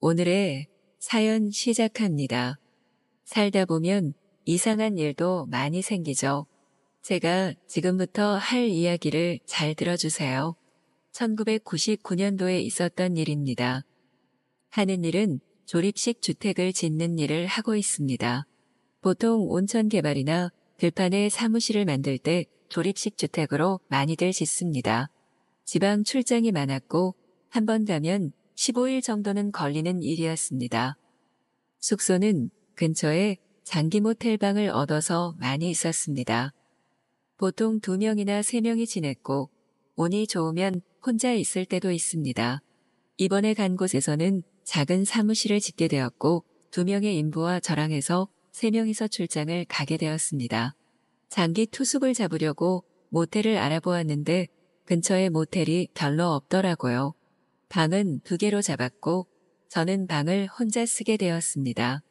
오늘의 사연 시작합니다. 살다 보면 이상한 일도 많이 생기죠. 제가 지금부터 할 이야기를 잘 들어주세요. 1999년도에 있었던 일입니다. 하는 일은 조립식 주택을 짓는 일을 하고 있습니다. 보통 온천 개발이나 들판에 사무실을 만들 때 조립식 주택으로 많이들 짓습니다. 지방 출장이 많았고 한 번 가면 15일 정도는 걸리는 일이었습니다. 숙소는 근처에 장기 모텔 방을 얻어서 많이 있었습니다. 보통 2명이나 3명이 지냈고 운이 좋으면 혼자 있을 때도 있습니다. 이번에 간 곳에서는 작은 사무실을 짓게 되었고 2명의 인부와 저랑 해서 3명이서 출장을 가게 되었습니다. 장기 투숙을 잡으려고 모텔을 알아보았는데 근처에 모텔이 별로 없더라고요. 방은 2개로 잡았고 저는 방을 혼자 쓰게 되었습니다.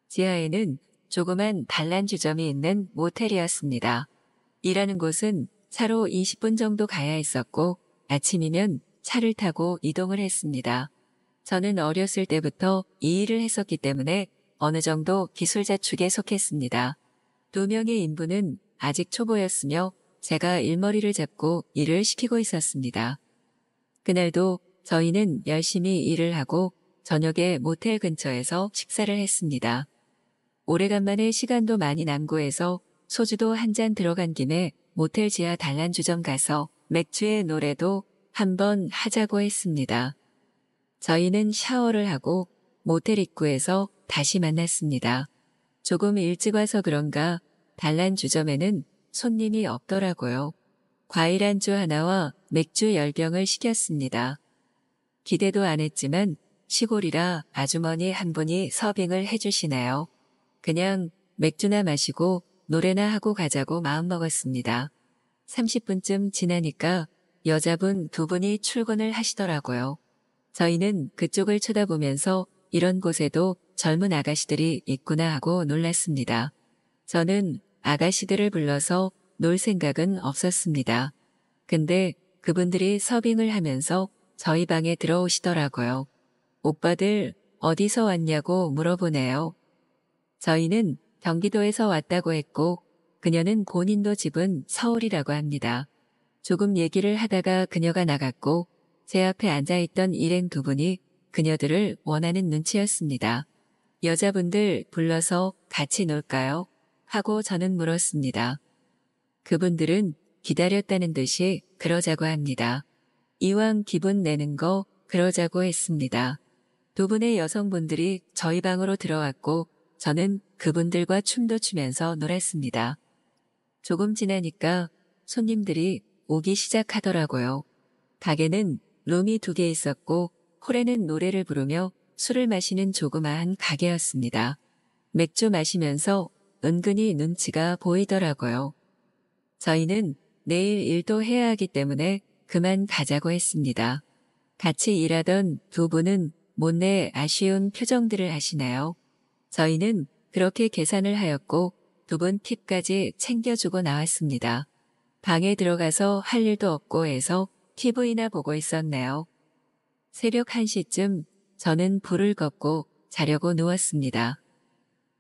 지하에는 조그만 단란주점이 있는 모텔이었습니다. 일하는 곳은 차로 20분 정도 가야 했었고 아침이면 차를 타고 이동을 했습니다. 저는 어렸을 때부터 이 일을 했었기 때문에 어느 정도 기술자 축에 속했습니다. 2명의 인부는 아직 초보였으며 제가 일머리를 잡고 일을 시키고 있었습니다. 그날도 저희는 열심히 일을 하고 저녁에 모텔 근처에서 식사를 했습니다. 오래간만에 시간도 많이 남고 해서 소주도 한 잔 들어간 김에 모텔 지하 단란주점 가서 맥주의 노래도 한번 하자고 했습니다. 저희는 샤워를 하고 모텔 입구에서 다시 만났습니다. 조금 일찍 와서 그런가 단란주점에는 손님이 없더라고요. 과일 안주 하나와 맥주 10병을 시켰습니다. 기대도 안 했지만 시골이라 아주머니 한 분이 서빙을 해주시네요. 그냥 맥주나 마시고 노래나 하고 가자고 마음먹었습니다. 30분쯤 지나니까 여자분 2분이 출근을 하시더라고요. 저희는 그쪽을 쳐다보면서 이런 곳에도 젊은 아가씨들이 있구나 하고 놀랐습니다. 저는 아가씨들을 불러서 놀 생각은 없었습니다. 근데 그분들이 서빙을 하면서 저희 방에 들어오시더라고요. 오빠들 어디서 왔냐고 물어보네요. 저희는 경기도에서 왔다고 했고 그녀는 본인도 집은 서울이라고 합니다. 조금 얘기를 하다가 그녀가 나갔고 제 앞에 앉아있던 일행 2분이 그녀들을 원하는 눈치였습니다. 여자분들 불러서 같이 놀까요? 하고 저는 물었습니다. 그분들은 기다렸다는 듯이 그러자고 합니다. 이왕 기분 내는 거 그러자고 했습니다. 2분의 여성분들이 저희 방으로 들어왔고 저는 그분들과 춤도 추면서 놀았습니다. 조금 지나니까 손님들이 오기 시작하더라고요. 가게는 룸이 2개 있었고 홀에는 노래를 부르며 술을 마시는 조그마한 가게였습니다. 맥주 마시면서 은근히 눈치가 보이더라고요. 저희는 내일 일도 해야 하기 때문에 그만 가자고 했습니다. 같이 일하던 2분은 못내 아쉬운 표정들을 하시나요? 저희는 그렇게 계산을 하였고 2분 팁까지 챙겨주고 나왔습니다. 방에 들어가서 할 일도 없고 해서 TV나 보고 있었네요. 새벽 1시쯤 저는 불을 껐고 자려고 누웠습니다.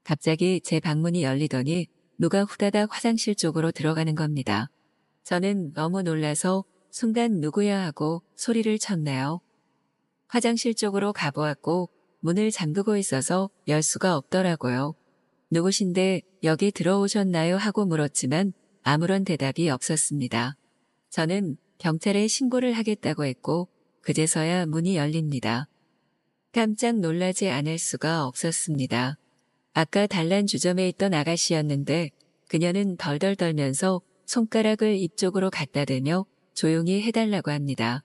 갑자기 제 방문이 열리더니 누가 후다닥 화장실 쪽으로 들어가는 겁니다. 저는 너무 놀라서 순간 누구야 하고 소리를 쳤네요. 화장실 쪽으로 가보았고 문을 잠그고 있어서 열 수가 없더라고요. 누구신데 여기 들어오셨나요? 하고 물었지만 아무런 대답이 없었습니다. 저는 경찰에 신고를 하겠다고 했고 그제서야 문이 열립니다. 깜짝 놀라지 않을 수가 없었습니다. 아까 단란주점에 있던 아가씨였는데 그녀는 덜덜 떨면서 손가락을 입 쪽으로 갖다 대며 조용히 해달라고 합니다.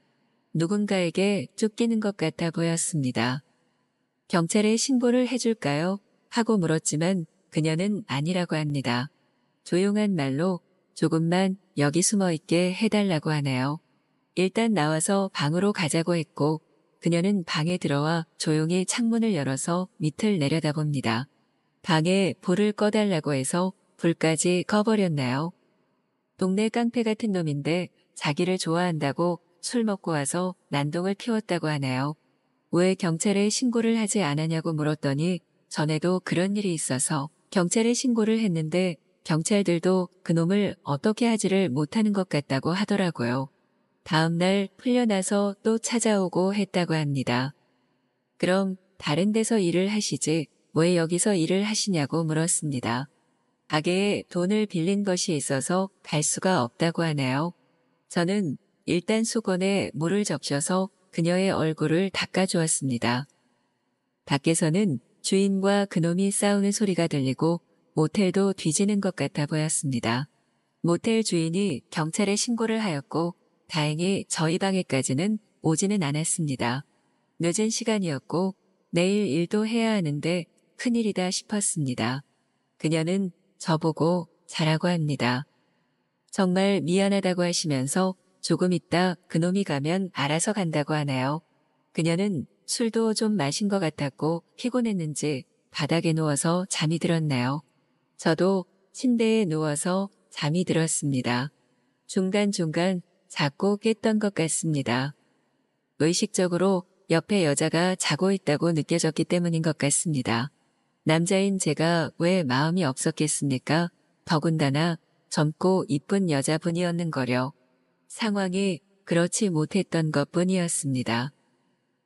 누군가에게 쫓기는 것 같아 보였습니다. 경찰에 신고를 해줄까요? 하고 물었지만 그녀는 아니라고 합니다. 조용한 말로 조금만 여기 숨어 있게 해달라고 하네요. 일단 나와서 방으로 가자고 했고 그녀는 방에 들어와 조용히 창문을 열어서 밑을 내려다봅니다. 방에 불을 꺼달라고 해서 불까지 꺼버렸나요? 동네 깡패 같은 놈인데 자기를 좋아한다고 술 먹고 와서 난동을 피웠다고 하네요. 왜 경찰에 신고를 하지 않았냐고 물었더니 전에도 그런 일이 있어서 경찰에 신고를 했는데 경찰들도 그놈을 어떻게 하지를 못하는 것 같다고 하더라고요. 다음 날 풀려나서 또 찾아오고 했다고 합니다. 그럼 다른 데서 일을 하시지 왜 여기서 일을 하시냐고 물었습니다. 가게에 돈을 빌린 것이 있어서 갈 수가 없다고 하네요. 저는 일단 수건에 물을 적셔서 그녀의 얼굴을 닦아주었습니다. 밖에서는 주인과 그놈이 싸우는 소리가 들리고 모텔도 뒤지는 것 같아 보였습니다. 모텔 주인이 경찰에 신고를 하였고 다행히 저희 방에까지는 오지는 않았습니다. 늦은 시간이었고 내일 일도 해야 하는데 큰일이다 싶었습니다. 그녀는 저보고 자라고 합니다. 정말 미안하다고 하시면서 조금 있다 그놈이 가면 알아서 간다고 하네요. 그녀는 술도 좀 마신 것 같았고 피곤했는지 바닥에 누워서 잠이 들었네요. 저도 침대에 누워서 잠이 들었습니다. 중간중간 자꾸 깼던 것 같습니다. 의식적으로 옆에 여자가 자고 있다고 느껴졌기 때문인 것 같습니다. 남자인 제가 왜 마음이 없었겠습니까? 더군다나 젊고 이쁜 여자분이었는거려. 상황이 그렇지 못했던 것뿐이었습니다.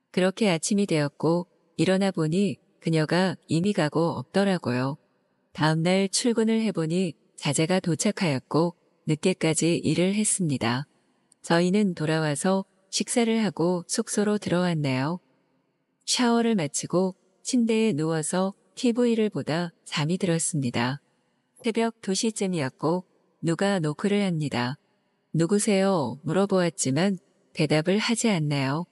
그렇게 아침이 되었고 일어나 보니 그녀가 이미 가고 없더라고요. 다음날 출근을 해보니 자제가 도착하였고 늦게까지 일을 했습니다. 저희는 돌아와서 식사를 하고 숙소로 들어왔네요. 샤워를 마치고 침대에 누워서 TV를 보다 잠이 들었습니다. 새벽 2시쯤이었고 누가 노크를 합니다. 누구세요? 물어보았지만 대답을 하지 않네요.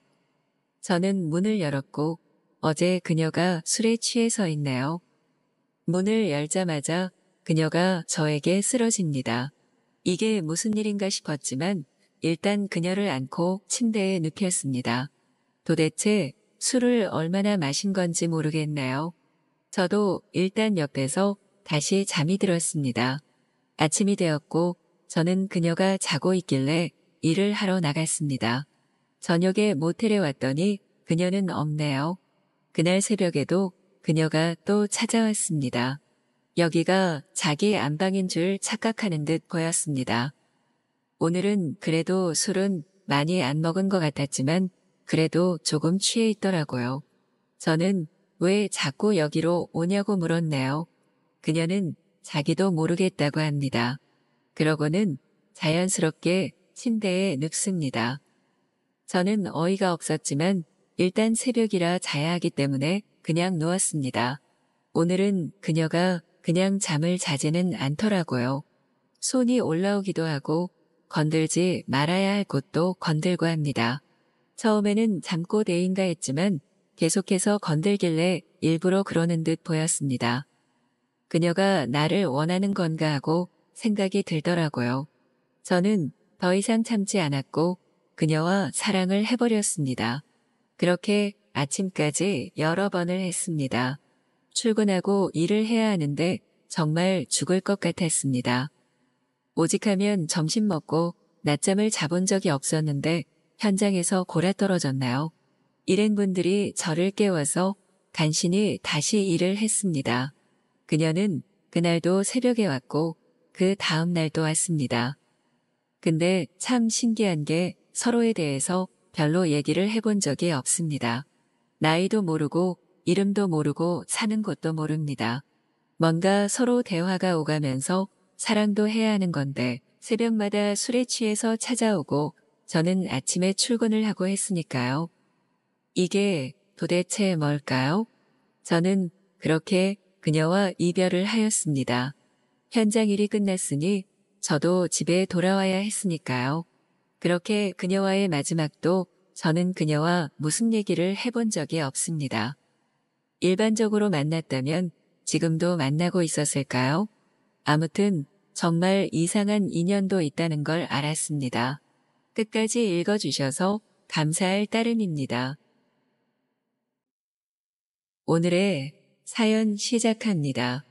저는 문을 열었고 어제 그녀가 술에 취해서 있네요. 문을 열자마자 그녀가 저에게 쓰러집니다. 이게 무슨 일인가 싶었지만 일단 그녀를 안고 침대에 눕혔습니다. 도대체 술을 얼마나 마신 건지 모르겠네요. 저도 일단 옆에서 다시 잠이 들었습니다. 아침이 되었고 저는 그녀가 자고 있길래 일을 하러 나갔습니다. 저녁에 모텔에 왔더니 그녀는 없네요. 그날 새벽에도 그녀가 또 찾아왔습니다. 여기가 자기 안방인 줄 착각하는 듯 보였습니다. 오늘은 그래도 술은 많이 안 먹은 것 같았지만 그래도 조금 취해 있더라고요. 저는 왜 자꾸 여기로 오냐고 물었네요. 그녀는 자기도 모르겠다고 합니다. 그러고는 자연스럽게 침대에 눕습니다. 저는 어이가 없었지만 일단 새벽이라 자야 하기 때문에 그냥 누웠습니다. 오늘은 그녀가 그냥 잠을 자지는 않더라고요. 손이 올라오기도 하고 건들지 말아야 할 곳도 건들고 합니다. 처음에는 잠꼬대인가 했지만 계속해서 건들길래 일부러 그러는 듯 보였습니다. 그녀가 나를 원하는 건가 하고 생각이 들더라고요. 저는 더 이상 참지 않았고 그녀와 사랑을 해버렸습니다. 그렇게 아침까지 여러 번을 했습니다. 출근하고 일을 해야 하는데 정말 죽을 것 같았습니다. 오직하면 점심 먹고 낮잠을 자본 적이 없었는데 현장에서 골아떨어졌나요? 일행분들이 저를 깨워서 간신히 다시 일을 했습니다. 그녀는 그날도 새벽에 왔고 그 다음 날도 왔습니다. 근데 참 신기한 게 서로에 대해서 별로 얘기를 해본 적이 없습니다. 나이도 모르고 이름도 모르고 사는 곳도 모릅니다. 뭔가 서로 대화가 오가면서 사랑도 해야 하는 건데 새벽마다 술에 취해서 찾아오고 저는 아침에 출근을 하고 했으니까요. 이게 도대체 뭘까요? 저는 그렇게 그녀와 이별을 하였습니다. 현장 일이 끝났으니 저도 집에 돌아와야 했으니까요. 그렇게 그녀와의 마지막도 저는 그녀와 무슨 얘기를 해본 적이 없습니다. 일반적으로 만났다면 지금도 만나고 있었을까요? 아무튼 정말 이상한 인연도 있다는 걸 알았습니다. 끝까지 읽어주셔서 감사할 따름입니다. 오늘의 사연 시작합니다.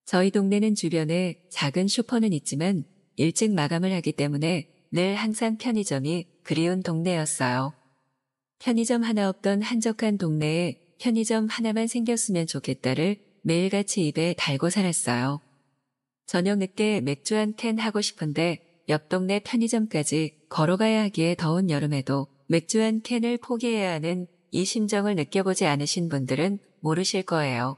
저희 동네는 주변에 작은 슈퍼는 있지만 일찍 마감을 하기 때문에 늘 항상 편의점이 그리운 동네였어요. 편의점 하나 없던 한적한 동네에 편의점 하나만 생겼으면 좋겠다를 매일같이 입에 달고 살았어요. 저녁 늦게 맥주 한 캔 하고 싶은데 옆 동네 편의점까지 걸어가야 하기에 더운 여름에도 맥주 한 캔을 포기해야 하는 이 심정을 느껴보지 않으신 분들은 모르실 거예요.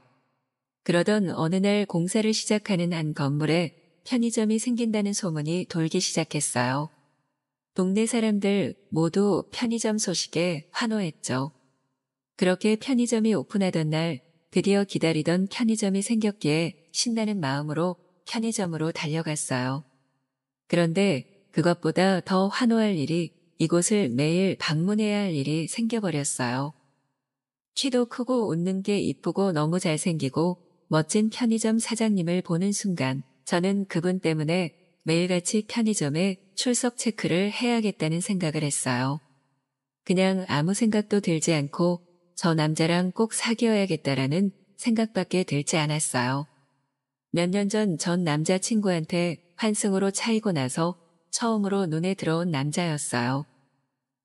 그러던 어느 날 공사를 시작하는 한 건물에 편의점이 생긴다는 소문이 돌기 시작했어요. 동네 사람들 모두 편의점 소식에 환호했죠. 그렇게 편의점이 오픈하던 날 드디어 기다리던 편의점이 생겼기에 신나는 마음으로 편의점으로 달려갔어요. 그런데 그것보다 더 환호할 일이 이곳을 매일 방문해야 할 일이 생겨버렸어요. 키도 크고 웃는 게 이쁘고 너무 잘생기고 멋진 편의점 사장님을 보는 순간 저는 그분 때문에 매일같이 편의점에 출석 체크를 해야겠다는 생각을 했어요. 그냥 아무 생각도 들지 않고 저 남자랑 꼭 사귀어야겠다라는 생각밖에 들지 않았어요. 몇 년 전 남자친구한테 환승으로 차이고 나서 처음으로 눈에 들어온 남자였어요.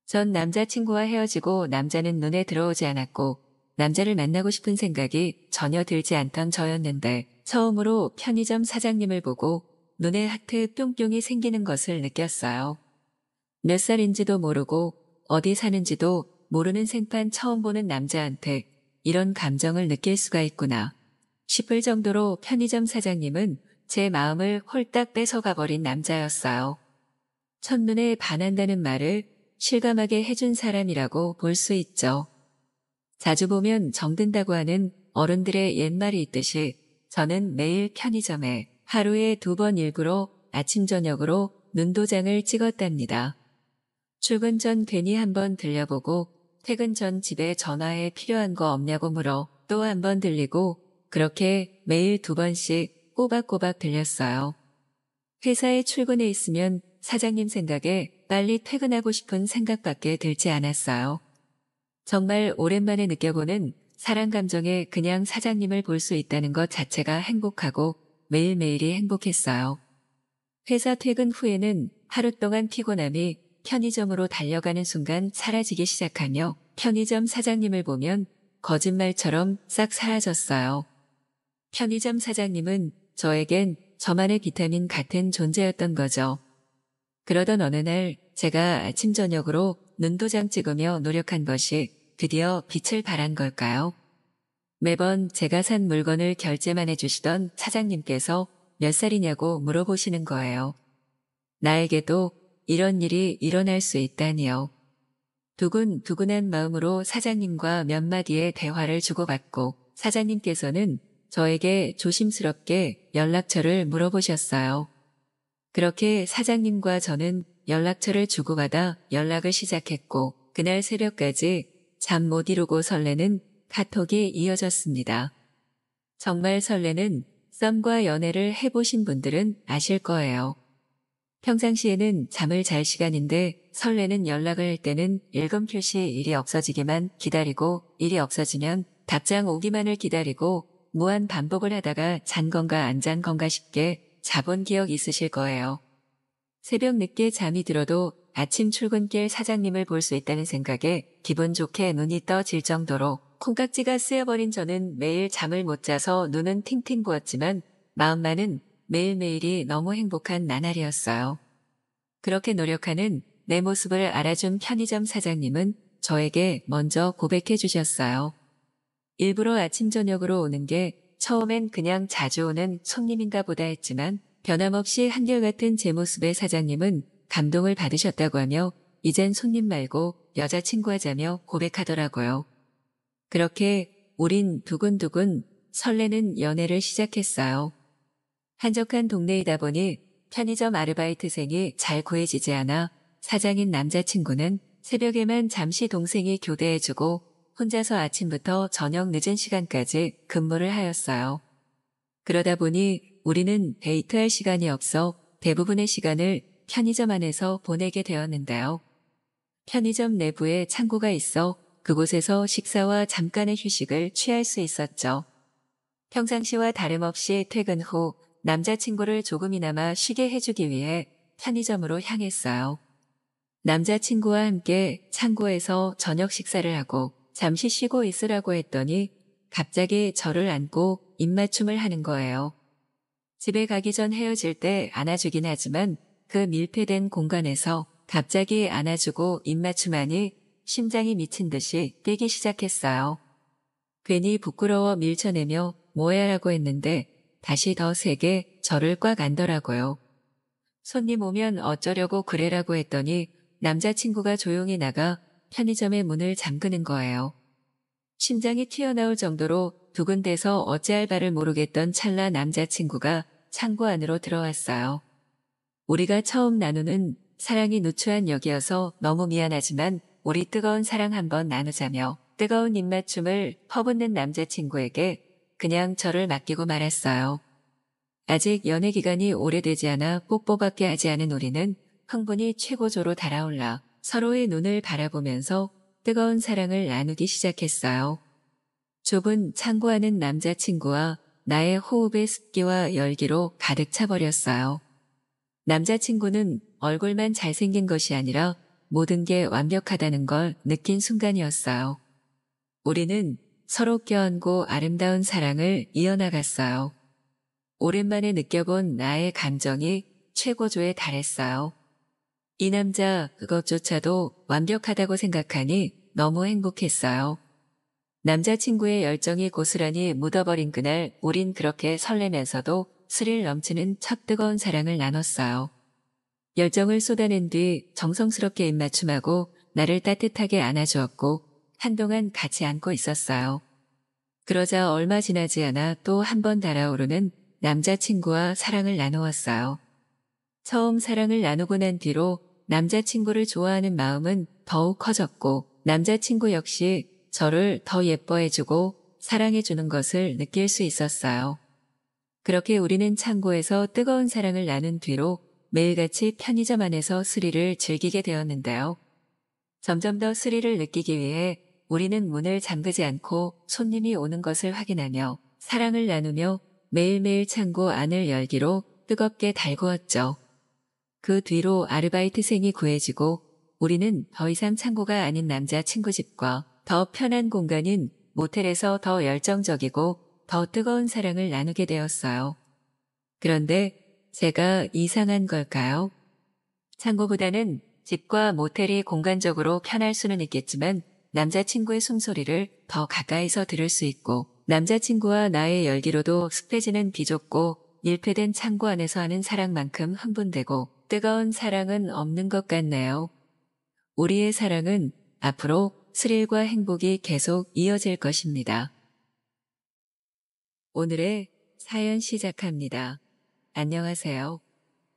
전 남자친구와 헤어지고 남자는 눈에 들어오지 않았고 남자를 만나고 싶은 생각이 전혀 들지 않던 저였는데 처음으로 편의점 사장님을 보고 눈에 하트 뿅뿅이 생기는 것을 느꼈어요. 몇 살인지도 모르고 어디 사는지도 모르는 생판 처음 보는 남자한테 이런 감정을 느낄 수가 있구나 싶을 정도로 편의점 사장님은 제 마음을 홀딱 뺏어가버린 남자였어요. 첫눈에 반한다는 말을 실감하게 해준 사람이라고 볼 수 있죠. 자주 보면 정든다고 하는 어른들의 옛말이 있듯이 저는 매일 편의점에 하루에 2번 일구로 아침 저녁으로 눈도장을 찍었답니다. 출근 전 괜히 한번 들려보고 퇴근 전 집에 전화해 필요한 거 없냐고 물어 또 한번 들리고 그렇게 매일 2번씩 꼬박꼬박 들렸어요. 회사에 출근해 있으면 사장님 생각에 빨리 퇴근하고 싶은 생각밖에 들지 않았어요. 정말 오랜만에 느껴보는 사람 감정에 그냥 사장님을 볼 수 있다는 것 자체가 행복하고 매일매일이 행복했어요. 회사 퇴근 후에는 하루 동안 피곤함이 편의점으로 달려가는 순간 사라지기 시작하며 편의점 사장님을 보면 거짓말처럼 싹 사라졌어요. 편의점 사장님은 저에겐 저만의 비타민 같은 존재였던 거죠. 그러던 어느 날 제가 아침 저녁으로 눈도장 찍으며 노력한 것이 드디어 빛을 발한 걸까요? 매번 제가 산 물건을 결제만 해주시던 사장님께서 몇 살이냐고 물어보시는 거예요. 나에게도 이런 일이 일어날 수 있다니요. 두근두근한 마음으로 사장님과 몇 마디의 대화를 주고받고 사장님께서는 저에게 조심스럽게 연락처를 물어보셨어요. 그렇게 사장님과 저는 연락처를 주고받아 연락을 시작했고 그날 새벽까지 잠 못 이루고 설레는 카톡이 이어졌습니다. 정말 설레는 썸과 연애를 해보신 분들은 아실 거예요. 평상시에는 잠을 잘 시간인데 설레는 연락을 할 때는 일금필시 일이 없어지기만 기다리고 일이 없어지면 답장 오기만을 기다리고 무한 반복을 하다가 잔 건가 안 잔 건가 싶게 자본 기억 있으실 거예요. 새벽 늦게 잠이 들어도 아침 출근길 사장님을 볼 수 있다는 생각에 기분 좋게 눈이 떠질 정도로 콩깍지가 쓰여버린 저는 매일 잠을 못 자서 눈은 팅팅 부었지만 마음만은 매일매일이 너무 행복한 나날이었어요. 그렇게 노력하는 내 모습을 알아준 편의점 사장님은 저에게 먼저 고백해 주셨어요. 일부러 아침 저녁으로 오는 게 처음엔 그냥 자주 오는 손님인가 보다 했지만 변함없이 한결같은 제 모습의 사장님은 감동을 받으셨다고 하며 이젠 손님 말고 여자친구 하자며 고백하더라고요. 그렇게 우린 두근두근 설레는 연애를 시작했어요. 한적한 동네이다 보니 편의점 아르바이트생이 잘 구해지지 않아 사장인 남자친구는 새벽에만 잠시 동생이 교대해주고 혼자서 아침부터 저녁 늦은 시간까지 근무를 하였어요. 그러다 보니 우리는 데이트할 시간이 없어 대부분의 시간을 편의점 안에서 보내게 되었는데요. 편의점 내부에 창고가 있어 그곳에서 식사와 잠깐의 휴식을 취할 수 있었죠. 평상시와 다름없이 퇴근 후 남자친구를 조금이나마 쉬게 해주기 위해 편의점으로 향했어요. 남자친구와 함께 창고에서 저녁 식사를 하고 잠시 쉬고 있으라고 했더니 갑자기 저를 안고 입맞춤을 하는 거예요. 집에 가기 전 헤어질 때 안아주긴 하지만 그 밀폐된 공간에서 갑자기 안아주고 입맞춤하니 심장이 미친 듯이 뛰기 시작했어요. 괜히 부끄러워 밀쳐내며 뭐야라고 했는데 다시 더 세게 저를 꽉 안더라고요. 손님 오면 어쩌려고 그래라고 했더니 남자친구가 조용히 나가 편의점의 문을 잠그는 거예요. 심장이 튀어나올 정도로 두근대서 어찌할 바를 모르겠던 찰나 남자친구가 창고 안으로 들어왔어요. 우리가 처음 나누는 사랑이 누추한 역이어서 너무 미안하지만 우리 뜨거운 사랑 한번 나누자며 뜨거운 입맞춤을 퍼붓는 남자친구에게 그냥 저를 맡기고 말았어요. 아직 연애 기간이 오래되지 않아 뽀뽀밖에 하지 않은 우리는 흥분이 최고조로 달아올라 서로의 눈을 바라보면서 뜨거운 사랑을 나누기 시작했어요. 좁은 창고 안은 남자친구와 나의 호흡의 습기와 열기로 가득 차버렸어요. 남자친구는 얼굴만 잘생긴 것이 아니라 모든 게 완벽하다는 걸 느낀 순간이었어요. 우리는 서로 껴안고 아름다운 사랑을 이어나갔어요. 오랜만에 느껴본 나의 감정이 최고조에 달했어요. 이 남자 그것조차도 완벽하다고 생각하니 너무 행복했어요. 남자친구의 열정이 고스란히 묻어버린 그날 우린 그렇게 설레면서도 스릴 넘치는 첫 뜨거운 사랑을 나눴어요. 열정을 쏟아낸 뒤 정성스럽게 입맞춤하고 나를 따뜻하게 안아주었고 한동안 같이 안고 있었어요. 그러자 얼마 지나지 않아 또 한 번 달아오르는 남자친구와 사랑을 나누었어요. 처음 사랑을 나누고 난 뒤로 남자친구를 좋아하는 마음은 더욱 커졌고 남자친구 역시 저를 더 예뻐해주고 사랑해주는 것을 느낄 수 있었어요. 그렇게 우리는 창고에서 뜨거운 사랑을 나눈 뒤로 매일같이 편의점 안에서 스릴을 즐기게 되었는데요. 점점 더 스릴을 느끼기 위해 우리는 문을 잠그지 않고 손님이 오는 것을 확인하며 사랑을 나누며 매일매일 창고 안을 열기로 뜨겁게 달구었죠. 그 뒤로 아르바이트생이 구해지고 우리는 더 이상 창고가 아닌 남자친구 집과 더 편한 공간인 모텔에서 더 열정적이고 더 뜨거운 사랑을 나누게 되었어요. 그런데 제가 이상한 걸까요? 창고보다는 집과 모텔이 공간적으로 편할 수는 있겠지만 남자친구의 숨소리를 더 가까이서 들을 수 있고 남자친구와 나의 열기로도 습해지는 비좁고 밀폐된 창고 안에서 하는 사랑만큼 흥분되고 뜨거운 사랑은 없는 것 같네요. 우리의 사랑은 앞으로 스릴과 행복이 계속 이어질 것입니다. 오늘의 사연 시작합니다. 안녕하세요.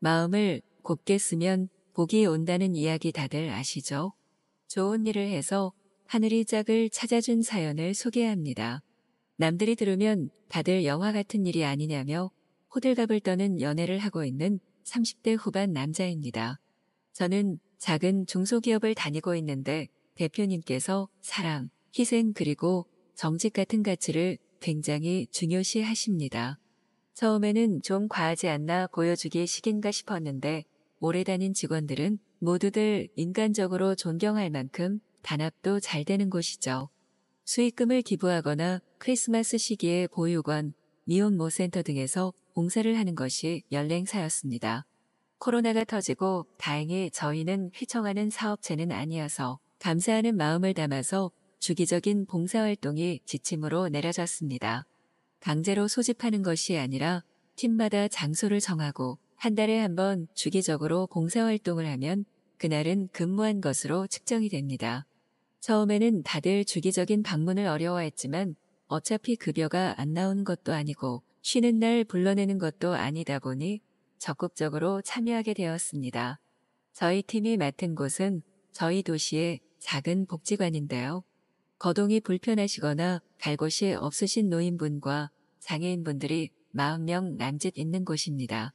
마음을 곱게 쓰면 복이 온다는 이야기 다들 아시죠? 좋은 일을 해서 하늘이 짝을 찾아준 사연을 소개합니다. 남들이 들으면 다들 영화 같은 일이 아니냐며 호들갑을 떠는 연애를 하고 있는 30대 후반 남자입니다. 저는 작은 중소기업을 다니고 있는데 대표님께서 사랑, 희생 그리고 정직 같은 가치를 굉장히 중요시 하십니다. 처음에는 좀 과하지 않나 보여주기 식인가 싶었는데 오래 다닌 직원들은 모두들 인간적으로 존경할 만큼 단합도 잘 되는 곳이죠. 수익금을 기부하거나 크리스마스 시기에 보육원, 미혼모센터 등에서 봉사를 하는 것이 연랭사였습니다. 코로나가 터지고 다행히 저희는 휘청하는 사업체는 아니어서 감사하는 마음을 담아서 주기적인 봉사활동이 지침으로 내려졌습니다. 강제로 소집하는 것이 아니라 팀마다 장소를 정하고 한 달에 한 번 주기적으로 봉사활동을 하면 그날은 근무한 것으로 측정이 됩니다. 처음에는 다들 주기적인 방문을 어려워했지만 어차피 급여가 안 나오는 것도 아니고 쉬는 날 불러내는 것도 아니다 보니 적극적으로 참여하게 되었습니다. 저희 팀이 맡은 곳은 저희 도시의 작은 복지관인데요. 거동이 불편하시거나 갈 곳이 없으신 노인분과 장애인분들이 40명 남짓 있는 곳입니다.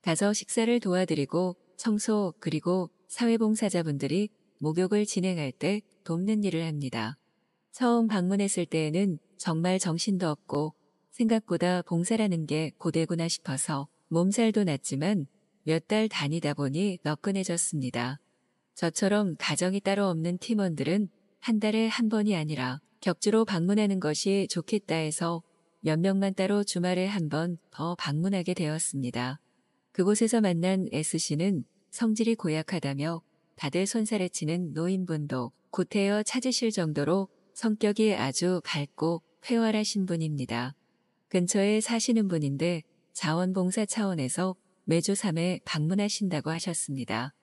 가서 식사를 도와드리고 청소 그리고 사회봉사자분들이 목욕을 진행할 때 돕는 일을 합니다. 처음 방문했을 때에는 정말 정신도 없고 생각보다 봉사라는 게 고되구나 싶어서 몸살도 났지만 몇 달 다니다 보니 너끈해졌습니다. 저처럼 가정이 따로 없는 팀원들은 한 달에 한 번이 아니라 격주로 방문하는 것이 좋겠다 해서 몇 명만 따로 주말에 한 번 더 방문하게 되었습니다. 그곳에서 만난 S씨는 성질이 고약하다며 다들 손살에 치는 노인분도 구태여 찾으실 정도로 성격이 아주 밝고 회활하신 분입니다. 근처에 사시는 분인데 자원봉사 차원에서 매주 3회 방문하신다고 하셨습니다.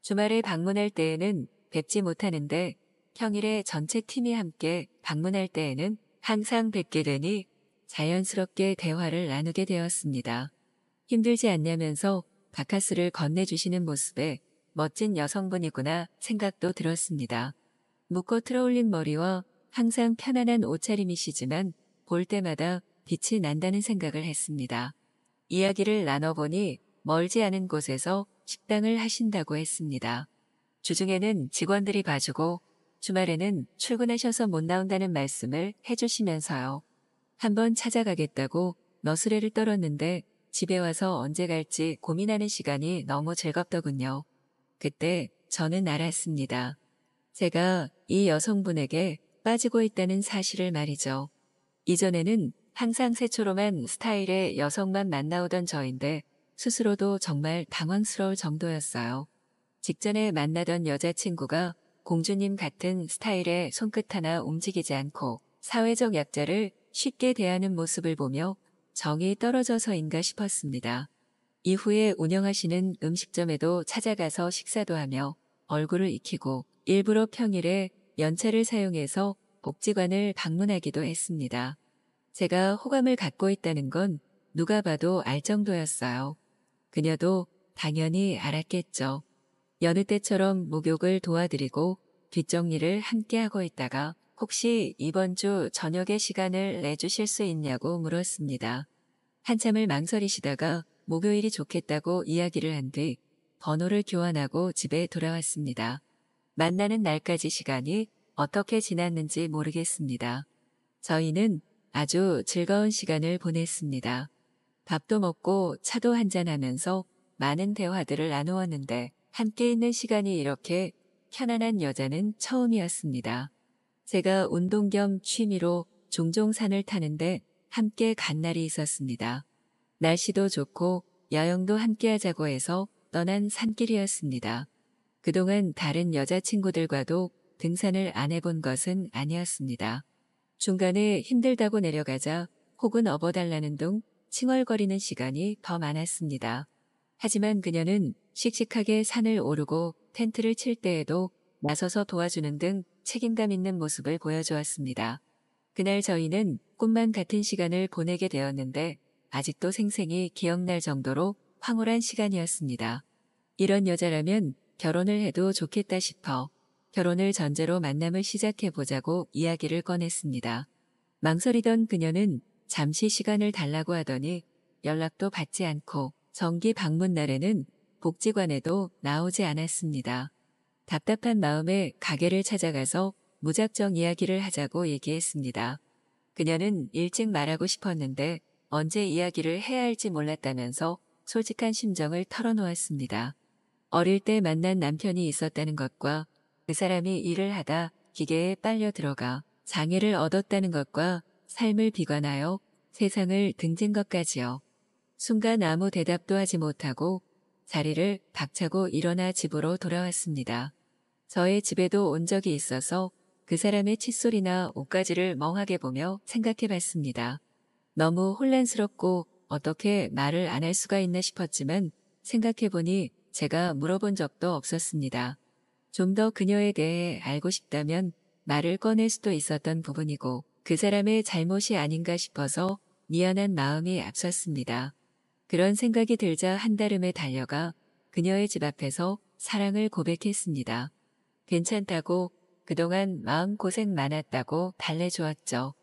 주말에 방문할 때에는 뵙지 못하는데 평일에 전체 팀이 함께 방문할 때에는 항상 뵙게 되니 자연스럽게 대화를 나누게 되었습니다. 힘들지 않냐면서 바카스를 건네주시는 모습에 멋진 여성분이구나 생각도 들었습니다. 묶어 틀어올린 머리와 항상 편안한 옷차림이시지만 볼 때마다 빛이 난다는 생각을 했습니다. 이야기를 나눠보니 멀지 않은 곳에서 식당을 하신다고 했습니다. 주중에는 직원들이 봐주고 주말에는 출근하셔서 못 나온다는 말씀을 해주시면서요. 한번 찾아가겠다고 너스레를 떨었는데 집에 와서 언제 갈지 고민하는 시간이 너무 즐겁더군요. 그때 저는 알았습니다. 제가 이 여성분에게 빠지고 있다는 사실을 말이죠. 이전에는 항상 새초롬한 스타일의 여성만 만나오던 저인데 스스로도 정말 당황스러울 정도였어요. 직전에 만나던 여자친구가 공주님 같은 스타일의 손끝 하나 움직이지 않고 사회적 약자를 쉽게 대하는 모습을 보며 정이 떨어져서인가 싶었습니다. 이후에 운영하시는 음식점에도 찾아가서 식사도 하며 얼굴을 익히고 일부러 평일에 연차를 사용해서 복지관을 방문하기도 했습니다. 제가 호감을 갖고 있다는 건 누가 봐도 알 정도였어요. 그녀도 당연히 알았겠죠. 여느 때처럼 목욕을 도와드리고 뒷정리를 함께 하고 있다가 혹시 이번 주 저녁에 시간을 내주실 수 있냐고 물었습니다. 한참을 망설이시다가 목요일이 좋겠다고 이야기를 한 뒤 번호를 교환하고 집에 돌아왔습니다. 만나는 날까지 시간이 어떻게 지났는지 모르겠습니다. 저희는 아주 즐거운 시간을 보냈습니다. 밥도 먹고 차도 한잔하면서 많은 대화들을 나누었는데 함께 있는 시간이 이렇게 편안한 여자는 처음이었습니다. 제가 운동 겸 취미로 종종 산을 타는데 함께 간 날이 있었습니다. 날씨도 좋고 야영도 함께 하자고 해서 떠난 산길이었습니다. 그동안 다른 여자친구들과도 등산을 안 해본 것은 아니었습니다. 중간에 힘들다고 내려가자 혹은 업어달라는 둥 칭얼거리는 시간이 더 많았습니다. 하지만 그녀는 씩씩하게 산을 오르고 텐트를 칠 때에도 나서서 도와주는 등 책임감 있는 모습을 보여주었습니다. 그날 저희는 꿈만 같은 시간을 보내게 되었는데 아직도 생생히 기억날 정도로 황홀한 시간이었습니다. 이런 여자라면 결혼을 해도 좋겠다 싶어 결혼을 전제로 만남을 시작해보자고 이야기를 꺼냈습니다. 망설이던 그녀는 잠시 시간을 달라고 하더니 연락도 받지 않고 정기 방문 날에는 복지관에도 나오지 않았습니다. 답답한 마음에 가게를 찾아가서 무작정 이야기를 하자고 얘기했습니다. 그녀는 일찍 말하고 싶었는데 언제 이야기를 해야 할지 몰랐다면서 솔직한 심정을 털어놓았습니다. 어릴 때 만난 남편이 있었다는 것과 그 사람이 일을 하다 기계에 빨려 들어가 장애를 얻었다는 것과 삶을 비관하여 세상을 등진 것까지요. 순간 아무 대답도 하지 못하고 자리를 박차고 일어나 집으로 돌아왔습니다. 저의 집에도 온 적이 있어서 그 사람의 칫솔이나 옷가지를 멍하게 보며 생각해 봤습니다. 너무 혼란스럽고 어떻게 말을 안 할 수가 있나 싶었지만 생각해 보니 제가 물어본 적도 없었습니다. 좀 더 그녀에 대해 알고 싶다면 말을 꺼낼 수도 있었던 부분이고 그 사람의 잘못이 아닌가 싶어서 미안한 마음이 앞섰습니다. 그런 생각이 들자 한달음에 달려가 그녀의 집 앞에서 사랑을 고백했습니다. 괜찮다고 그동안 마음고생 많았다고 달래주었죠.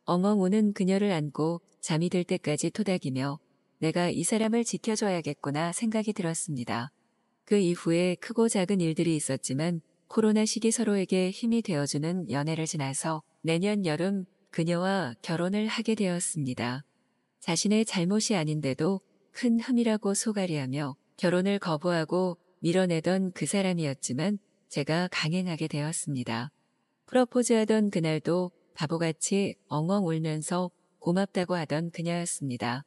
엉엉 우는 그녀를 안고 잠이 들 때까지 토닥이며 내가 이 사람을 지켜줘야겠구나 생각이 들었습니다. 그 이후에 크고 작은 일들이 있었지만 코로나 시기 서로에게 힘이 되어주는 연애를 지나서 내년 여름 그녀와 결혼을 하게 되었습니다. 자신의 잘못이 아닌데도 큰 흠이라고 소갈이하며 결혼을 거부하고 밀어내던 그 사람이었지만 제가 강행하게 되었습니다. 프러포즈하던 그날도 바보같이 엉엉 울면서 고맙다고 하던 그녀였습니다.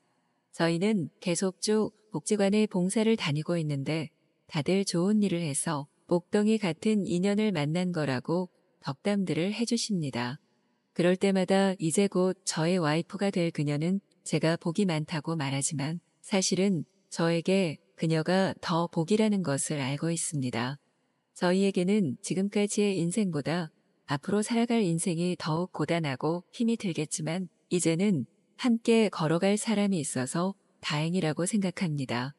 저희는 계속 쭉 복지관에 봉사를 다니고 있는데 다들 좋은 일을 해서 목동이 같은 인연을 만난 거라고 덕담들을 해주십니다. 그럴 때마다 이제 곧 저의 와이프가 될 그녀는 제가 복이 많다고 말하지만 사실은 저에게 그녀가 더 복이라는 것을 알고 있습니다. 저희에게는 지금까지의 인생보다 앞으로 살아갈 인생이 더욱 고단하고 힘이 들겠지만 이제는 함께 걸어갈 사람이 있어서 다행이라고 생각합니다.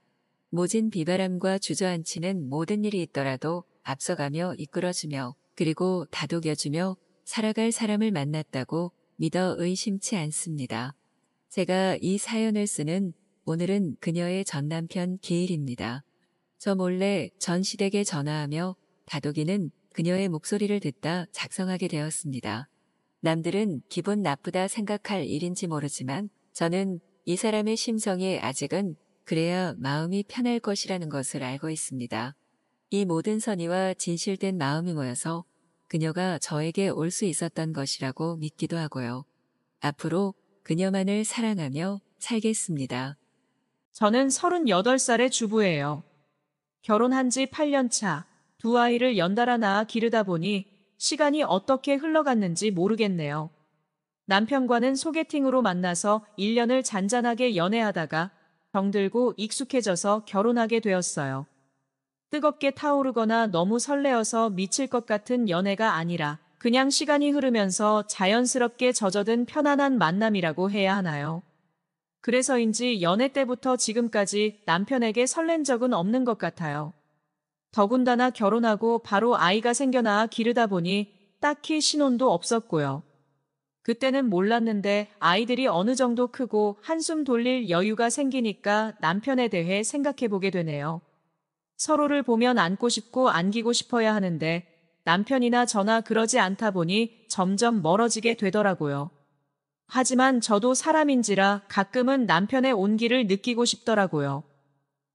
모진 비바람과 주저앉히는 모든 일이 있더라도 앞서가며 이끌어주며 그리고 다독여주며 살아갈 사람을 만났다고 믿어 의심치 않습니다. 제가 이 사연을 쓰는 오늘은 그녀의 전남편 기일입니다. 저 몰래 전 시댁에 전화하며 다독이는 그녀의 목소리를 듣다 작성하게 되었습니다. 남들은 기분 나쁘다 생각할 일인지 모르지만 저는 이 사람의 심성이 아직은 그래야 마음이 편할 것이라는 것을 알고 있습니다. 이 모든 선의와 진실된 마음이 모여서 그녀가 저에게 올 수 있었던 것이라고 믿기도 하고요. 앞으로 그녀만을 사랑하며 살겠습니다. 저는 38살의 주부예요. 결혼한 지 8년 차, 두 아이를 연달아 낳아 기르다 보니 시간이 어떻게 흘러갔는지 모르겠네요. 남편과는 소개팅으로 만나서 1년을 잔잔하게 연애하다가 병들고 익숙해져서 결혼하게 되었어요. 뜨겁게 타오르거나 너무 설레어서 미칠 것 같은 연애가 아니라 그냥 시간이 흐르면서 자연스럽게 젖어든 편안한 만남이라고 해야 하나요? 그래서인지 연애 때부터 지금까지 남편에게 설렌 적은 없는 것 같아요. 더군다나 결혼하고 바로 아이가 생겨나 기르다 보니 딱히 신혼도 없었고요. 그때는 몰랐는데 아이들이 어느 정도 크고 한숨 돌릴 여유가 생기니까 남편에 대해 생각해 보게 되네요. 서로를 보면 안고 싶고 안기고 싶어야 하는데 남편이나 저나 그러지 않다 보니 점점 멀어지게 되더라고요. 하지만 저도 사람인지라 가끔은 남편의 온기를 느끼고 싶더라고요.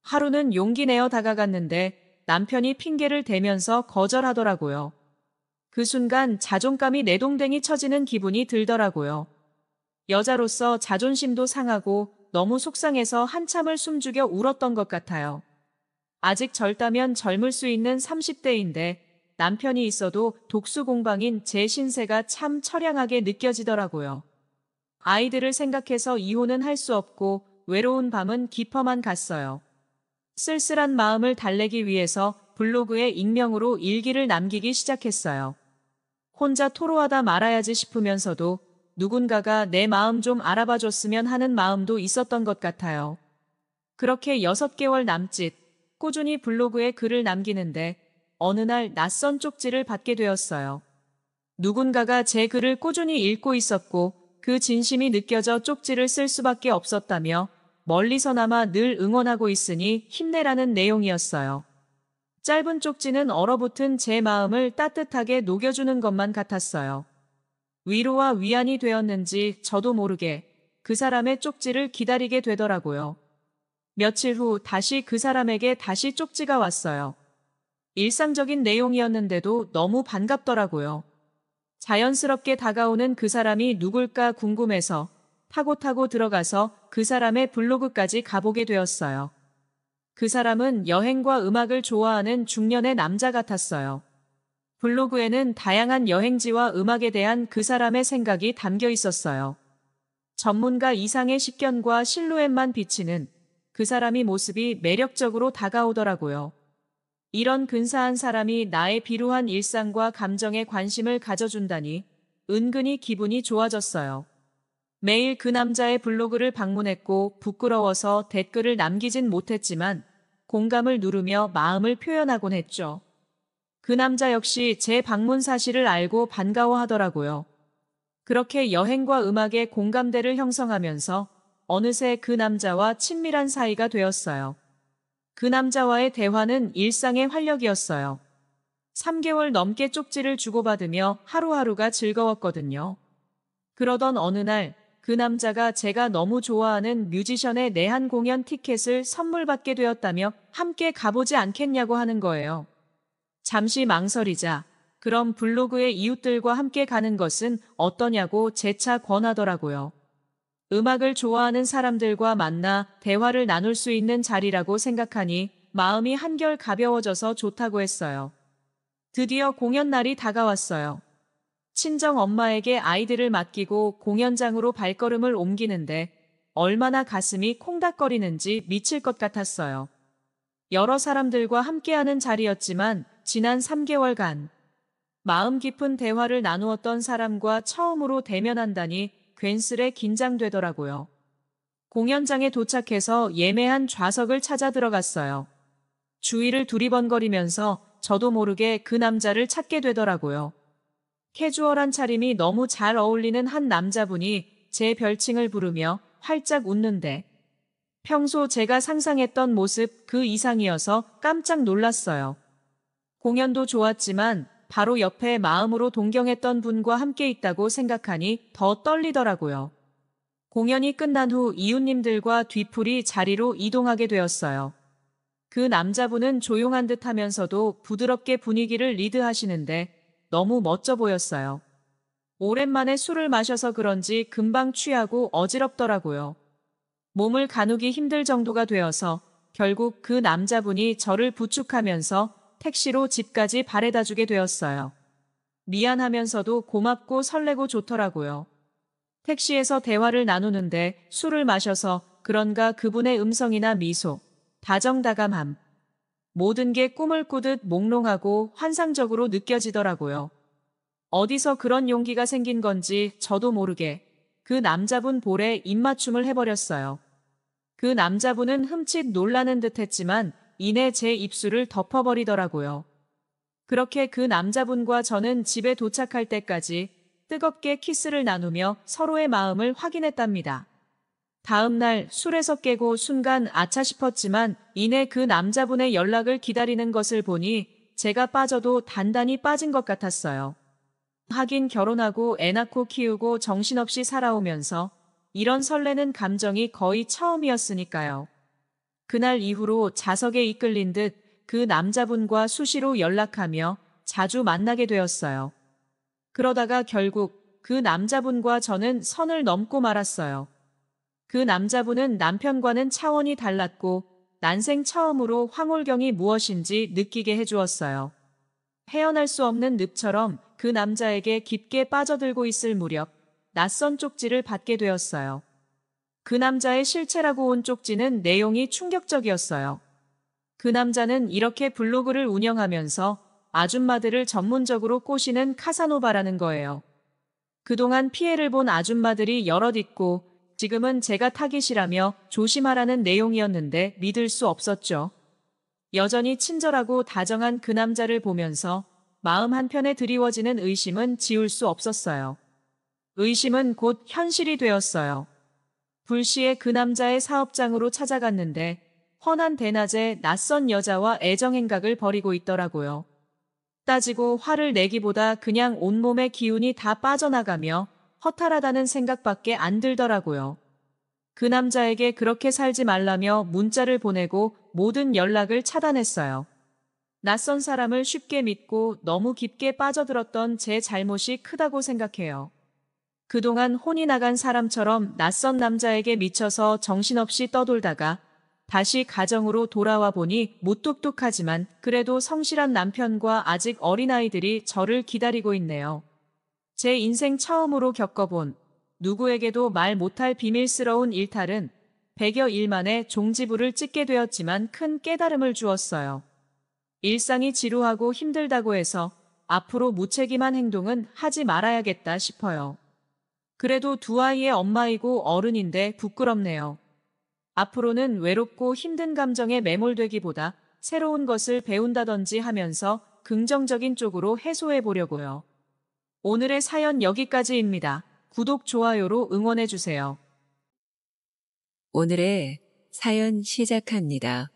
하루는 용기 내어 다가갔는데 남편이 핑계를 대면서 거절하더라고요. 그 순간 자존감이 내동댕이 쳐지는 기분이 들더라고요. 여자로서 자존심도 상하고 너무 속상해서 한참을 숨죽여 울었던 것 같아요. 아직 젊다면 젊을 수 있는 30대인데 남편이 있어도 독수공방인 제 신세가 참 처량하게 느껴지더라고요. 아이들을 생각해서 이혼은 할 수 없고 외로운 밤은 깊어만 갔어요. 쓸쓸한 마음을 달래기 위해서 블로그에 익명으로 일기를 남기기 시작했어요. 혼자 토로하다 말아야지 싶으면서도 누군가가 내 마음 좀 알아봐 줬으면 하는 마음도 있었던 것 같아요. 그렇게 6개월 남짓 꾸준히 블로그에 글을 남기는데 어느 날 낯선 쪽지를 받게 되었어요. 누군가가 제 글을 꾸준히 읽고 있었고 그 진심이 느껴져 쪽지를 쓸 수밖에 없었다며 멀리서나마 늘 응원하고 있으니 힘내라는 내용이었어요. 짧은 쪽지는 얼어붙은 제 마음을 따뜻하게 녹여주는 것만 같았어요. 위로와 위안이 되었는지 저도 모르게 그 사람의 쪽지를 기다리게 되더라고요. 며칠 후 다시 그 사람에게 다시 쪽지가 왔어요. 일상적인 내용이었는데도 너무 반갑더라고요. 자연스럽게 다가오는 그 사람이 누굴까 궁금해서 타고 들어가서 그 사람의 블로그까지 가보게 되었어요. 그 사람은 여행과 음악을 좋아하는 중년의 남자 같았어요. 블로그에는 다양한 여행지와 음악에 대한 그 사람의 생각이 담겨 있었어요. 전문가 이상의 식견과 실루엣만 비치는 그 사람이 모습이 매력적으로 다가오더라고요. 이런 근사한 사람이 나의 비루한 일상과 감정에 관심을 가져준다니 은근히 기분이 좋아졌어요. 매일 그 남자의 블로그를 방문했고 부끄러워서 댓글을 남기진 못했지만 공감을 누르며 마음을 표현하곤 했죠. 그 남자 역시 제 방문 사실을 알고 반가워하더라고요. 그렇게 여행과 음악의 공감대를 형성하면서 어느새 그 남자와 친밀한 사이가 되었어요. 그 남자와의 대화는 일상의 활력이었어요. 3개월 넘게 쪽지를 주고받으며 하루하루가 즐거웠거든요. 그러던 어느 날 그 남자가 제가 너무 좋아하는 뮤지션의 내한 공연 티켓을 선물 받게 되었다며 함께 가보지 않겠냐고 하는 거예요. 잠시 망설이자 그럼 블로그의 이웃들과 함께 가는 것은 어떠냐고 재차 권하더라고요. 음악을 좋아하는 사람들과 만나 대화를 나눌 수 있는 자리라고 생각하니 마음이 한결 가벼워져서 좋다고 했어요. 드디어 공연 날이 다가왔어요. 친정 엄마에게 아이들을 맡기고 공연장으로 발걸음을 옮기는데 얼마나 가슴이 콩닥거리는지 미칠 것 같았어요. 여러 사람들과 함께하는 자리였지만 지난 3개월간 마음 깊은 대화를 나누었던 사람과 처음으로 대면한다니 괜스레 긴장되더라고요. 공연장에 도착해서 예매한 좌석을 찾아 들어갔어요. 주위를 두리번거리면서 저도 모르게 그 남자를 찾게 되더라고요. 캐주얼한 차림이 너무 잘 어울리는 한 남자분이 제 별칭을 부르며 활짝 웃는데 평소 제가 상상했던 모습 그 이상이어서 깜짝 놀랐어요. 공연도 좋았지만 바로 옆에 마음으로 동경했던 분과 함께 있다고 생각하니 더 떨리더라고요. 공연이 끝난 후 이웃님들과 뒤풀이 자리로 이동하게 되었어요. 그 남자분은 조용한 듯 하면서도 부드럽게 분위기를 리드하시는데 너무 멋져 보였어요. 오랜만에 술을 마셔서 그런지 금방 취하고 어지럽더라고요. 몸을 가누기 힘들 정도가 되어서 결국 그 남자분이 저를 부축하면서 택시로 집까지 바래다 주게 되었어요. 미안하면서도 고맙고 설레고 좋더라고요. 택시에서 대화를 나누는데 술을 마셔서 그런가 그분의 음성이나 미소, 다정다감함, 모든 게 꿈을 꾸듯 몽롱하고 환상적으로 느껴지더라고요. 어디서 그런 용기가 생긴 건지 저도 모르게 그 남자분 볼에 입맞춤을 해버렸어요. 그 남자분은 흠칫 놀라는 듯 했지만 이내 제 입술을 덮어버리더라고요. 그렇게 그 남자분과 저는 집에 도착할 때까지 뜨겁게 키스를 나누며 서로의 마음을 확인했답니다. 다음 날 술에서 깨고 순간 아차 싶었지만 이내 그 남자분의 연락을 기다리는 것을 보니 제가 빠져도 단단히 빠진 것 같았어요. 하긴 결혼하고 애 낳고 키우고 정신없이 살아오면서 이런 설레는 감정이 거의 처음이었으니까요. 그날 이후로 자석에 이끌린 듯 그 남자분과 수시로 연락하며 자주 만나게 되었어요. 그러다가 결국 그 남자분과 저는 선을 넘고 말았어요. 그 남자분은 남편과는 차원이 달랐고 난생 처음으로 황홀경이 무엇인지 느끼게 해주었어요. 헤어날 수 없는 늪처럼 그 남자에게 깊게 빠져들고 있을 무렵 낯선 쪽지를 받게 되었어요. 그 남자의 실체라고 온 쪽지는 내용이 충격적이었어요. 그 남자는 이렇게 블로그를 운영하면서 아줌마들을 전문적으로 꼬시는 카사노바라는 거예요. 그동안 피해를 본 아줌마들이 여럿 있고 지금은 제가 타깃이라며 조심하라는 내용이었는데 믿을 수 없었죠. 여전히 친절하고 다정한 그 남자를 보면서 마음 한편에 드리워지는 의심은 지울 수 없었어요. 의심은 곧 현실이 되었어요. 불시에 그 남자의 사업장으로 찾아갔는데 훤한 대낮에 낯선 여자와 애정행각을 벌이고 있더라고요. 따지고 화를 내기보다 그냥 온몸의 기운이 다 빠져나가며 허탈하다는 생각밖에 안 들더라고요. 그 남자에게 그렇게 살지 말라며 문자를 보내고 모든 연락을 차단했어요. 낯선 사람을 쉽게 믿고 너무 깊게 빠져들었던 제 잘못이 크다고 생각해요. 그동안 혼이 나간 사람처럼 낯선 남자에게 미쳐서 정신없이 떠돌다가 다시 가정으로 돌아와 보니 무뚝뚝하지만 그래도 성실한 남편과 아직 어린아이들이 저를 기다리고 있네요. 제 인생 처음으로 겪어본 누구에게도 말 못할 비밀스러운 일탈은 100여일 만에 종지부를 찍게 되었지만 큰 깨달음을 주었어요. 일상이 지루하고 힘들다고 해서 앞으로 무책임한 행동은 하지 말아야겠다 싶어요. 그래도 두 아이의 엄마이고 어른인데 부끄럽네요. 앞으로는 외롭고 힘든 감정에 매몰되기보다 새로운 것을 배운다든지 하면서 긍정적인 쪽으로 해소해 보려고요. 오늘의 사연 여기까지입니다. 구독, 좋아요로 응원해주세요. 오늘의 사연 시작합니다.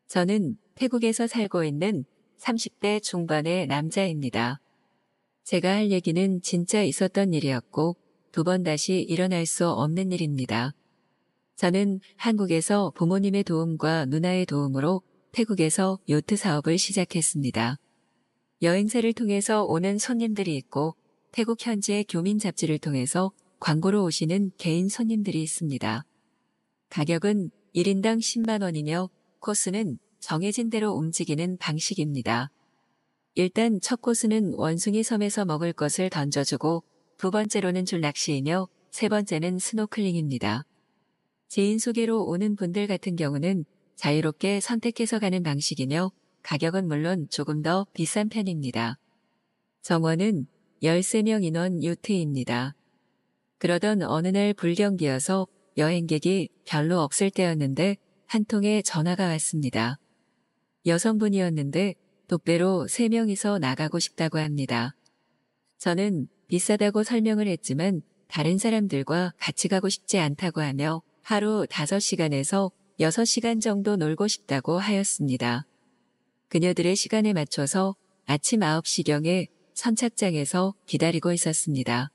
저는 태국에서 살고 있는 30대 중반의 남자입니다. 제가 할 얘기는 진짜 있었던 일이었고 2번 다시 일어날 수 없는 일입니다. 저는 한국에서 부모님의 도움과 누나의 도움으로 태국에서 요트 사업을 시작했습니다. 여행사를 통해서 오는 손님들이 있고 태국 현지의 교민 잡지를 통해서 광고로 오시는 개인 손님들이 있습니다. 가격은 1인당 10만 원이며 코스는 정해진 대로 움직이는 방식입니다. 일단 첫 코스는 원숭이 섬에서 먹을 것을 던져주고 두 번째로는 줄 낚시이며 세 번째는 스노클링입니다. 지인 소개로 오는 분들 같은 경우는 자유롭게 선택해서 가는 방식이며 가격은 물론 조금 더 비싼 편입니다. 정원은 13명 인원 요트입니다. 그러던 어느 날 불경기여서 여행객이 별로 없을 때였는데 한 통의 전화가 왔습니다. 여성분이었는데 독대로 3명이서 나가고 싶다고 합니다. 저는 비싸다고 설명을 했지만 다른 사람들과 같이 가고 싶지 않다고 하며 하루 5시간에서 6시간 정도 놀고 싶다고 하였습니다. 그녀들의 시간에 맞춰서 아침 9시경에 선착장에서 기다리고 있었습니다.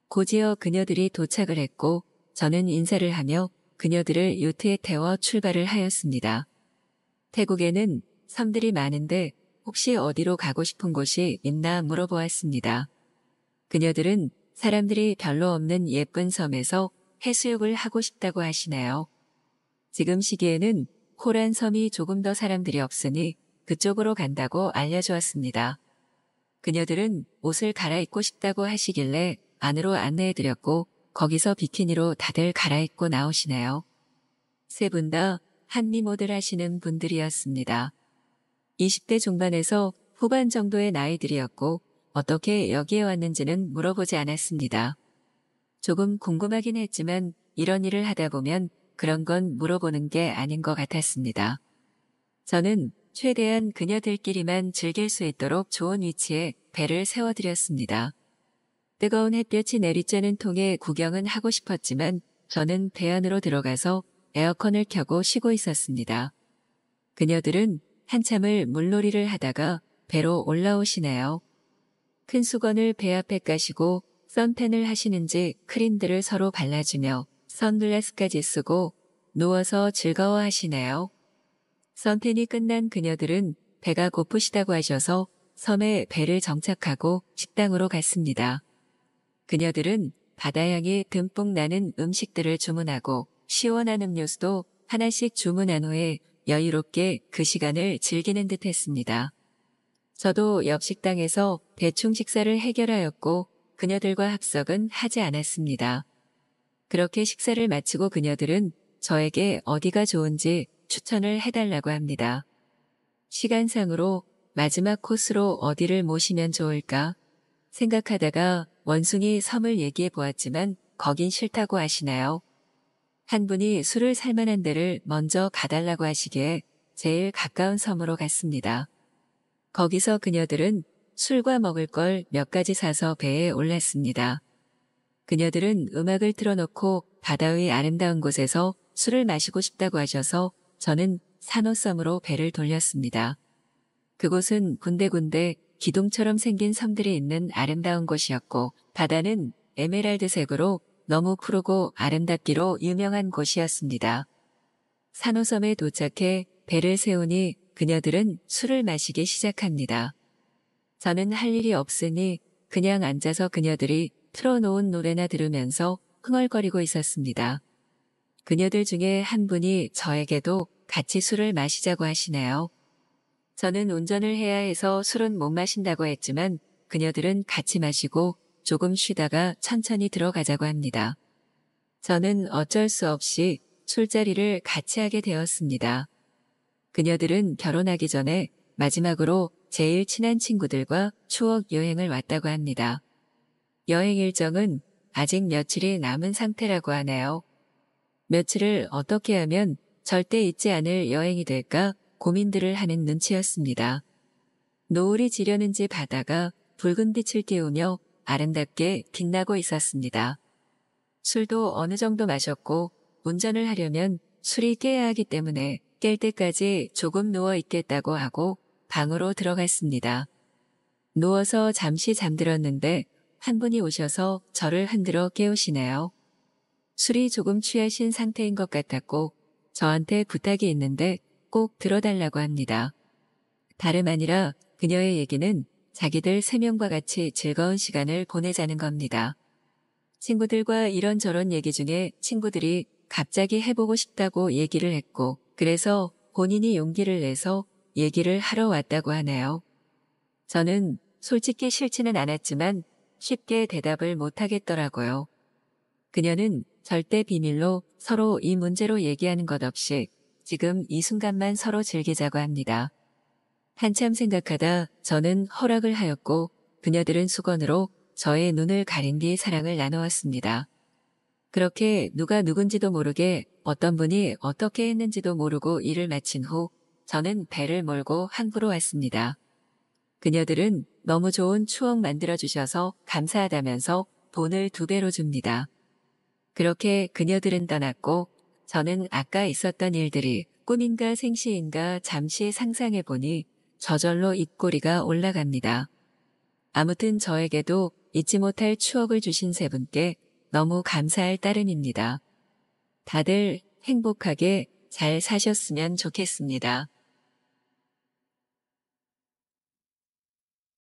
곧이어 그녀들이 도착을 했고 저는 인사를 하며 그녀들을 요트에 태워 출발을 하였습니다. 태국에는 섬들이 많은데 혹시 어디로 가고 싶은 곳이 있나 물어보았습니다. 그녀들은 사람들이 별로 없는 예쁜 섬에서 해수욕을 하고 싶다고 하시네요. 지금 시기에는 코란 섬이 조금 더 사람들이 없으니 그쪽으로 간다고 알려주었습니다. 그녀들은 옷을 갈아입고 싶다고 하시길래 안으로 안내해드렸고 거기서 비키니로 다들 갈아입고 나오시네요. 세 분 다 한미 모델 하시는 분들이었습니다. 20대 중반에서 후반 정도의 나이들이었고 어떻게 여기에 왔는지는 물어보지 않았습니다. 조금 궁금하긴 했지만 이런 일을 하다 보면 그런 건 물어보는 게 아닌 것 같았습니다. 저는 최대한 그녀들끼리만 즐길 수 있도록 좋은 위치에 배를 세워드렸습니다. 뜨거운 햇볕이 내리쬐는 통에 구경은 하고 싶었지만 저는 배 안으로 들어가서 에어컨을 켜고 쉬고 있었습니다. 그녀들은 한참을 물놀이를 하다가 배로 올라오시네요. 큰 수건을 배 앞에 까시고 선탠을 하시는지 크림들을 서로 발라주며 선글라스까지 쓰고 누워서 즐거워하시네요. 선탠이 끝난 그녀들은 배가 고프시다고 하셔서 섬에 배를 정착하고 식당으로 갔습니다. 그녀들은 바다향이 듬뿍 나는 음식들을 주문하고 시원한 음료수도 하나씩 주문한 후에 여유롭게 그 시간을 즐기는 듯 했습니다. 저도 옆 식당에서 대충 식사를 해결하였고 그녀들과 합석은 하지 않았습니다. 그렇게 식사를 마치고 그녀들은 저에게 어디가 좋은지 추천을 해달라고 합니다. 시간상으로 마지막 코스로 어디를 모시면 좋을까 생각하다가 원숭이 섬을 얘기해 보았지만 거긴 싫다고 하시나요? 한 분이 술을 살만한 데를 먼저 가달라고 하시기에 제일 가까운 섬으로 갔습니다. 거기서 그녀들은 술과 먹을 걸 몇 가지 사서 배에 올랐습니다. 그녀들은 음악을 틀어놓고 바다 위 아름다운 곳에서 술을 마시고 싶다고 하셔서 저는 산호섬으로 배를 돌렸습니다. 그곳은 군데군데 기둥처럼 생긴 섬들이 있는 아름다운 곳이었고 바다는 에메랄드색으로 너무 푸르고 아름답기로 유명한 곳이었습니다. 산호섬에 도착해 배를 세우니 그녀들은 술을 마시기 시작합니다. 저는 할 일이 없으니 그냥 앉아서 그녀들이 틀어놓은 노래나 들으면서 흥얼거리고 있었습니다. 그녀들 중에 한 분이 저에게도 같이 술을 마시자고 하시네요. 저는 운전을 해야 해서 술은 못 마신다고 했지만 그녀들은 같이 마시고 조금 쉬다가 천천히 들어가자고 합니다. 저는 어쩔 수 없이 술자리를 같이 하게 되었습니다. 그녀들은 결혼하기 전에 마지막으로 제일 친한 친구들과 추억 여행을 왔다고 합니다. 여행 일정은 아직 며칠이 남은 상태라고 하네요. 며칠을 어떻게 하면 절대 잊지 않을 여행이 될까 고민들을 하는 눈치였습니다. 노을이 지려는지 바다가 붉은 빛을 띄우며 아름답게 빛나고 있었습니다. 술도 어느 정도 마셨고 운전을 하려면 술이 깨야 하기 때문에 깰 때까지 조금 누워 있겠다고 하고 방으로 들어갔습니다. 누워서 잠시 잠들었는데 한 분이 오셔서 저를 흔들어 깨우시네요. 술이 조금 취하신 상태인 것 같았고 저한테 부탁이 있는데 꼭 들어달라고 합니다. 다름 아니라 그녀의 얘기는 자기들 3명과 같이 즐거운 시간을 보내자는 겁니다. 친구들과 이런저런 얘기 중에 친구들이 갑자기 해보고 싶다고 얘기를 했고, 그래서 본인이 용기를 내서 얘기를 하러 왔다고 하네요. 저는 솔직히 싫지는 않았지만 쉽게 대답을 못하겠더라고요. 그녀는 절대 비밀로 서로 이 문제로 얘기하는 것 없이 지금 이 순간만 서로 즐기자고 합니다. 한참 생각하다 저는 허락을 하였고 그녀들은 수건으로 저의 눈을 가린 뒤 사랑을 나누었습니다. 그렇게 누가 누군지도 모르게 어떤 분이 어떻게 했는지도 모르고 일을 마친 후 저는 배를 몰고 항구로 왔습니다. 그녀들은 너무 좋은 추억 만들어주셔서 감사하다면서 돈을 2배로 줍니다. 그렇게 그녀들은 떠났고 저는 아까 있었던 일들이 꿈인가 생시인가 잠시 상상해보니 저절로 입꼬리가 올라갑니다. 아무튼 저에게도 잊지 못할 추억을 주신 3분께 너무 감사할 따름입니다. 다들 행복하게 잘 사셨으면 좋겠습니다.